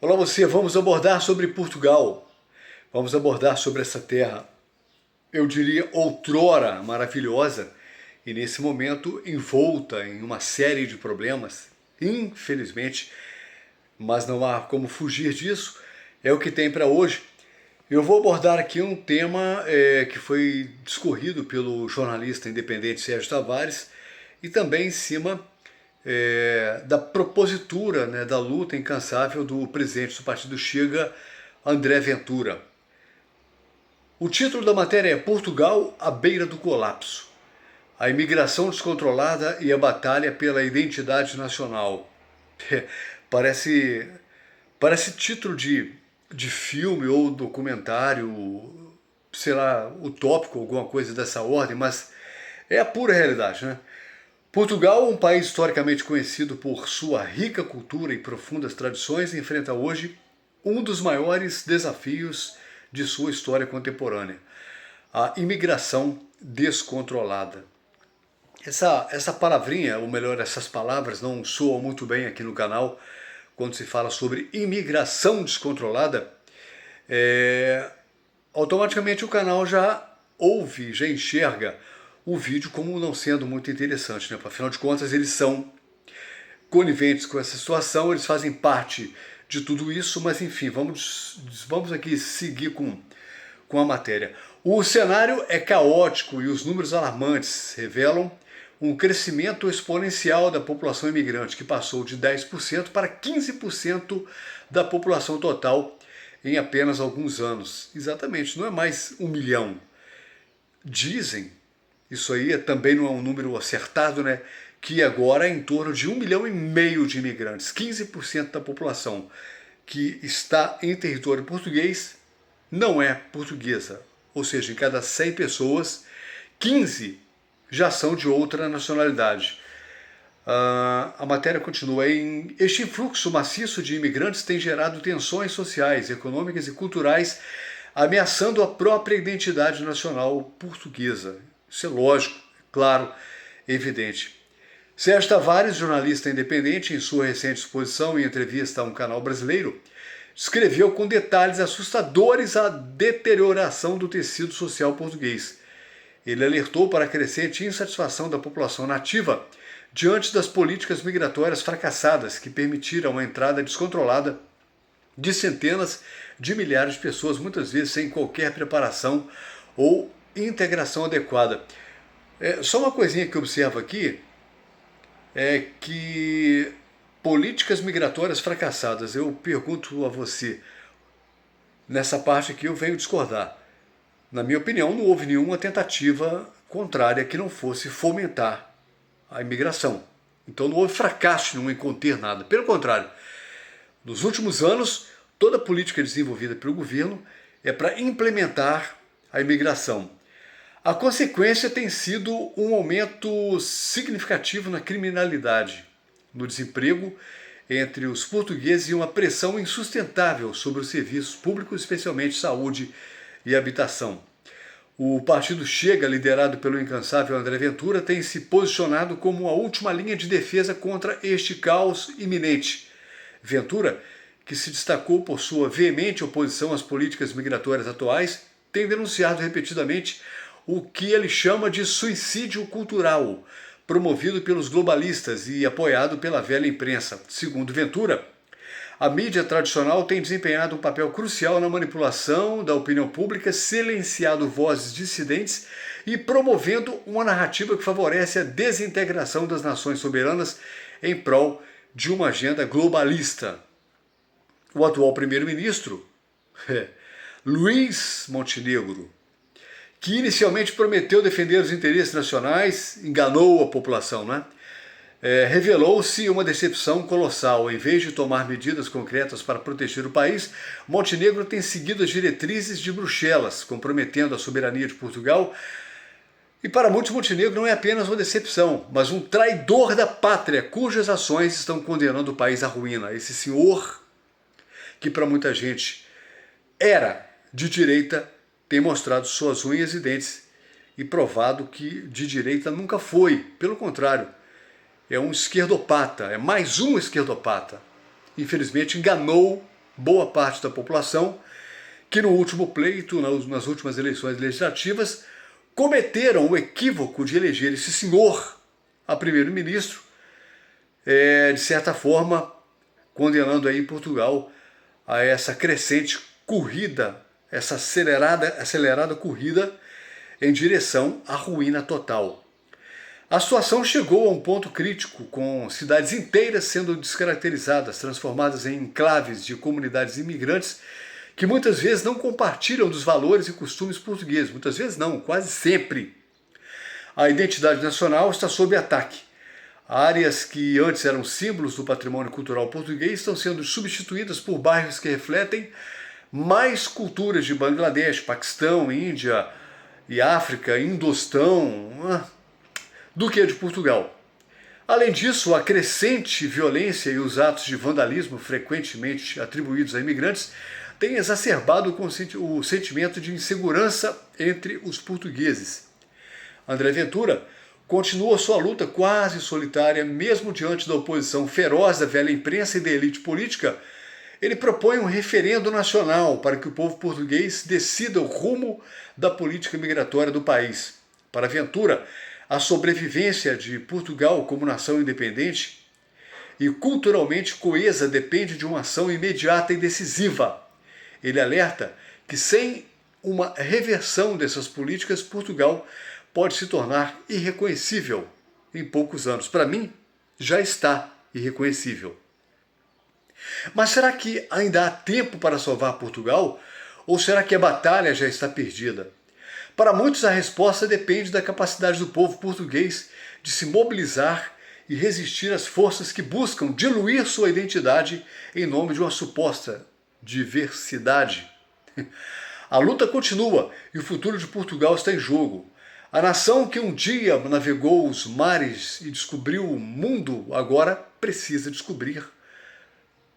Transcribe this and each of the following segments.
Olá você, vamos abordar sobre Portugal. Vamos abordar sobre essa terra, eu diria outrora maravilhosa, e nesse momento envolta em uma série de problemas, infelizmente, mas não há como fugir disso, é o que tem para hoje. Eu vou abordar aqui um tema que foi discorrido pelo jornalista independente Sérgio Tavares e também em cima da propositura, né, da luta incansável do presidente do partido Chega, André Ventura. O título da matéria é Portugal à beira do colapso. A imigração descontrolada e a batalha pela identidade nacional. Parece título de filme ou documentário, sei lá, utópico, alguma coisa dessa ordem, mas é a pura realidade, né? Portugal, um país historicamente conhecido por sua rica cultura e profundas tradições, enfrenta hoje um dos maiores desafios de sua história contemporânea: a imigração descontrolada. Essa palavrinha, ou melhor, essas palavras não soam muito bem aqui no canal quando se fala sobre imigração descontrolada. Automaticamente o canal já ouve, já enxerga o vídeo como não sendo muito interessante, né? Afinal de contas, eles são coniventes com essa situação, eles fazem parte de tudo isso, mas enfim, vamos aqui seguir com a matéria. O cenário é caótico e os números alarmantes revelam um crescimento exponencial da população imigrante, que passou de 10% para 15% da população total em apenas alguns anos. Exatamente, não é mais 1 milhão. Dizem, isso aí também não é um número acertado, né? Que agora é em torno de 1,5 milhão de imigrantes, 15% da população que está em território português não é portuguesa. Ou seja, em cada 100 pessoas, 15 já são de outra nacionalidade. A matéria continua. Este influxo maciço de imigrantes tem gerado tensões sociais, econômicas e culturais, ameaçando a própria identidade nacional portuguesa. Isso é lógico, claro, evidente. Sérgio Tavares, jornalista independente, em sua recente exposição e entrevista a um canal brasileiro, descreveu com detalhes assustadores a deterioração do tecido social português. Ele alertou para a crescente insatisfação da população nativa diante das políticas migratórias fracassadas que permitiram a entrada descontrolada de centenas de milhares de pessoas, muitas vezes sem qualquer preparação ou integração adequada. Só uma coisinha que eu observo aqui é que políticas migratórias fracassadas, eu pergunto a você, nessa parte aqui eu venho discordar. Na minha opinião, não houve nenhuma tentativa contrária que não fosse fomentar a imigração. Então não houve fracasso nenhum em conter nada. Pelo contrário, nos últimos anos, toda a política desenvolvida pelo governo é para implementar a imigração. A consequência tem sido um aumento significativo na criminalidade, no desemprego entre os portugueses e uma pressão insustentável sobre os serviços públicos, especialmente saúde e habitação. O partido Chega, liderado pelo incansável André Ventura, tem se posicionado como a última linha de defesa contra este caos iminente. Ventura, que se destacou por sua veemente oposição às políticas migratórias atuais, tem denunciado repetidamente o que ele chama de suicídio cultural, promovido pelos globalistas e apoiado pela velha imprensa. Segundo Ventura, a mídia tradicional tem desempenhado um papel crucial na manipulação da opinião pública, silenciado vozes dissidentes e promovendo uma narrativa que favorece a desintegração das nações soberanas em prol de uma agenda globalista. O atual primeiro-ministro, Luís Montenegro, que inicialmente prometeu defender os interesses nacionais, enganou a população, né? Revelou-se uma decepção colossal. Em vez de tomar medidas concretas para proteger o país, Montenegro tem seguido as diretrizes de Bruxelas, comprometendo a soberania de Portugal. E para muitos, Montenegro não é apenas uma decepção, mas um traidor da pátria, cujas ações estão condenando o país à ruína. Esse senhor, que para muita gente era de direita, tem mostrado suas unhas e dentes e provado que de direita nunca foi. Pelo contrário, é um esquerdopata, é mais um esquerdopata. Infelizmente enganou boa parte da população que no último pleito, nas últimas eleições legislativas, cometeram o equívoco de eleger esse senhor a primeiro-ministro, de certa forma, condenando aí Portugal a essa crescente corrida, essa acelerada corrida em direção à ruína total. A situação chegou a um ponto crítico, com cidades inteiras sendo descaracterizadas, transformadas em enclaves de comunidades imigrantes que muitas vezes não compartilham dos valores e costumes portugueses. Muitas vezes não, quase sempre. A identidade nacional está sob ataque. Áreas que antes eram símbolos do patrimônio cultural português estão sendo substituídas por bairros que refletem mais culturas de Bangladesh, Paquistão, Índia e África, Indostão, do que a de Portugal. Além disso, a crescente violência e os atos de vandalismo frequentemente atribuídos a imigrantes têm exacerbado o sentimento de insegurança entre os portugueses. André Ventura continua sua luta quase solitária, mesmo diante da oposição feroz da velha imprensa e da elite política. Ele propõe um referendo nacional para que o povo português decida o rumo da política migratória do país. Para Ventura, a sobrevivência de Portugal como nação independente e culturalmente coesa depende de uma ação imediata e decisiva. Ele alerta que sem uma reversão dessas políticas, Portugal pode se tornar irreconhecível em poucos anos. Para mim, já está irreconhecível. Mas será que ainda há tempo para salvar Portugal? Ou será que a batalha já está perdida? Para muitos, a resposta depende da capacidade do povo português de se mobilizar e resistir às forças que buscam diluir sua identidade em nome de uma suposta diversidade. A luta continua e o futuro de Portugal está em jogo. A nação que um dia navegou os mares e descobriu o mundo, agora precisa descobrir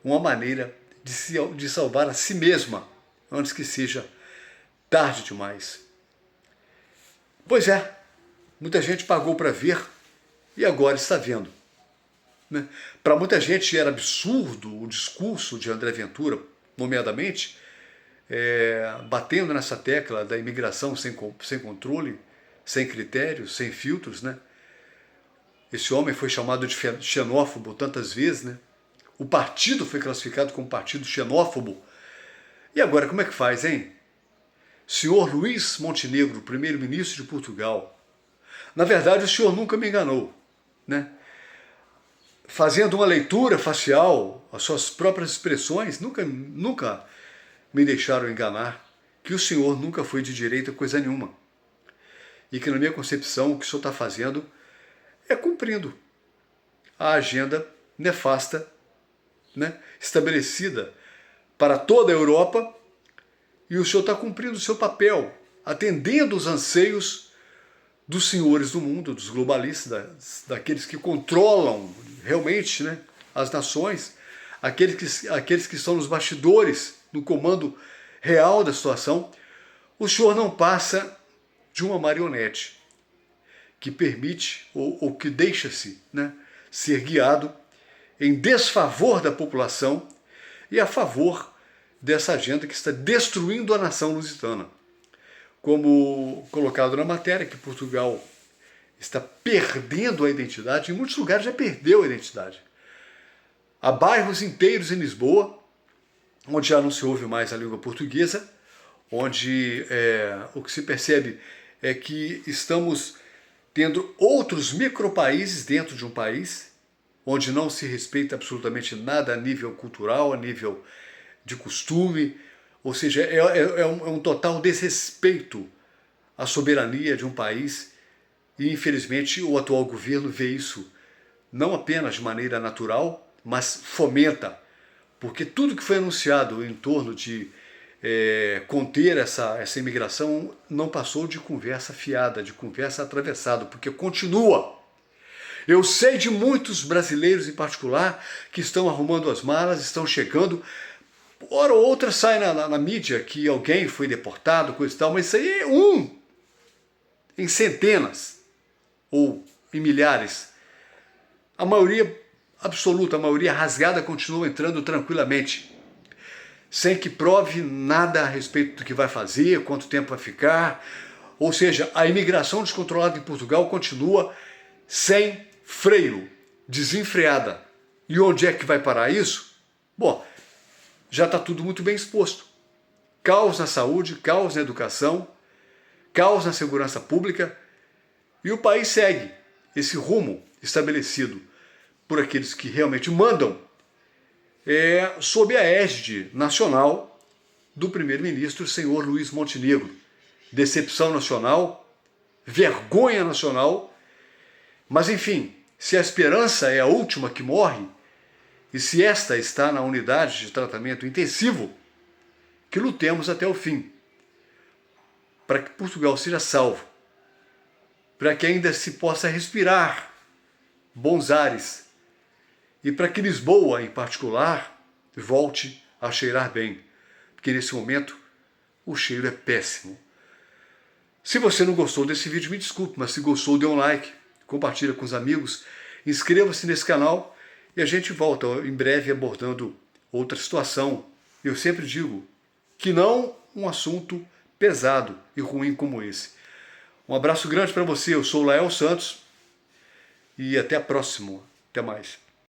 uma maneira de salvar a si mesma, antes que seja tarde demais. Pois é, muita gente pagou para ver e agora está vendo. Para muita gente era absurdo o discurso de André Ventura, nomeadamente, batendo nessa tecla da imigração sem controle, sem critérios, sem filtros, né? Esse homem foi chamado de xenófobo tantas vezes, né? O partido foi classificado como partido xenófobo. E agora, como é que faz, hein? Senhor Luís Montenegro, primeiro-ministro de Portugal. Na verdade, o senhor nunca me enganou, né? Fazendo uma leitura facial, as suas próprias expressões, nunca me deixaram enganar que o senhor nunca foi de direita coisa nenhuma. E que, na minha concepção, o que o senhor está fazendo é cumprindo a agenda nefasta, né, estabelecida para toda a Europa, e o senhor está cumprindo o seu papel, atendendo os anseios dos senhores do mundo, dos globalistas, daqueles que controlam realmente, né, as nações, aqueles que estão nos bastidores, no comando real da situação. O senhor não passa de uma marionete que permite ou que deixa-se, né, ser guiado em desfavor da população e a favor dessa agenda que está destruindo a nação lusitana. Como colocado na matéria, que Portugal está perdendo a identidade, em muitos lugares já perdeu a identidade. Há bairros inteiros em Lisboa, onde já não se ouve mais a língua portuguesa, onde o que se percebe é que estamos tendo outros micropaíses dentro de um país, onde não se respeita absolutamente nada a nível cultural, a nível de costume, ou seja, é um total desrespeito à soberania de um país, e infelizmente o atual governo vê isso não apenas de maneira natural, mas fomenta, porque tudo que foi anunciado em torno de conter essa imigração não passou de conversa fiada, de conversa atravessada, porque continua. Eu sei de muitos brasileiros em particular que estão arrumando as malas, estão chegando, hora ou outra sai na mídia que alguém foi deportado, coisa e tal, mas isso aí é em centenas ou em milhares. A maioria absoluta, a maioria rasgada continua entrando tranquilamente. sem que prove nada a respeito do que vai fazer, quanto tempo vai ficar. Ou seja, a imigração descontrolada em Portugal continua sem freio, desenfreada. E onde é que vai parar isso? Bom, já está tudo muito bem exposto. Caos na saúde, caos na educação, caos na segurança pública, e o país segue esse rumo estabelecido por aqueles que realmente mandam, sob a égide nacional do primeiro-ministro, senhor Luiz Montenegro. Decepção nacional, vergonha nacional, mas enfim, se a esperança é a última que morre, e se esta está na unidade de tratamento intensivo, que lutemos até o fim, para que Portugal seja salvo, para que ainda se possa respirar bons ares, e para que Lisboa, em particular, volte a cheirar bem, porque nesse momento o cheiro é péssimo. Se você não gostou desse vídeo, me desculpe, mas se gostou, dê um like, compartilha com os amigos, inscreva-se nesse canal e a gente volta em breve abordando outra situação. Eu sempre digo que não um assunto pesado e ruim como esse. Um abraço grande para você, eu sou o Lael Santos e até a próxima. Até mais.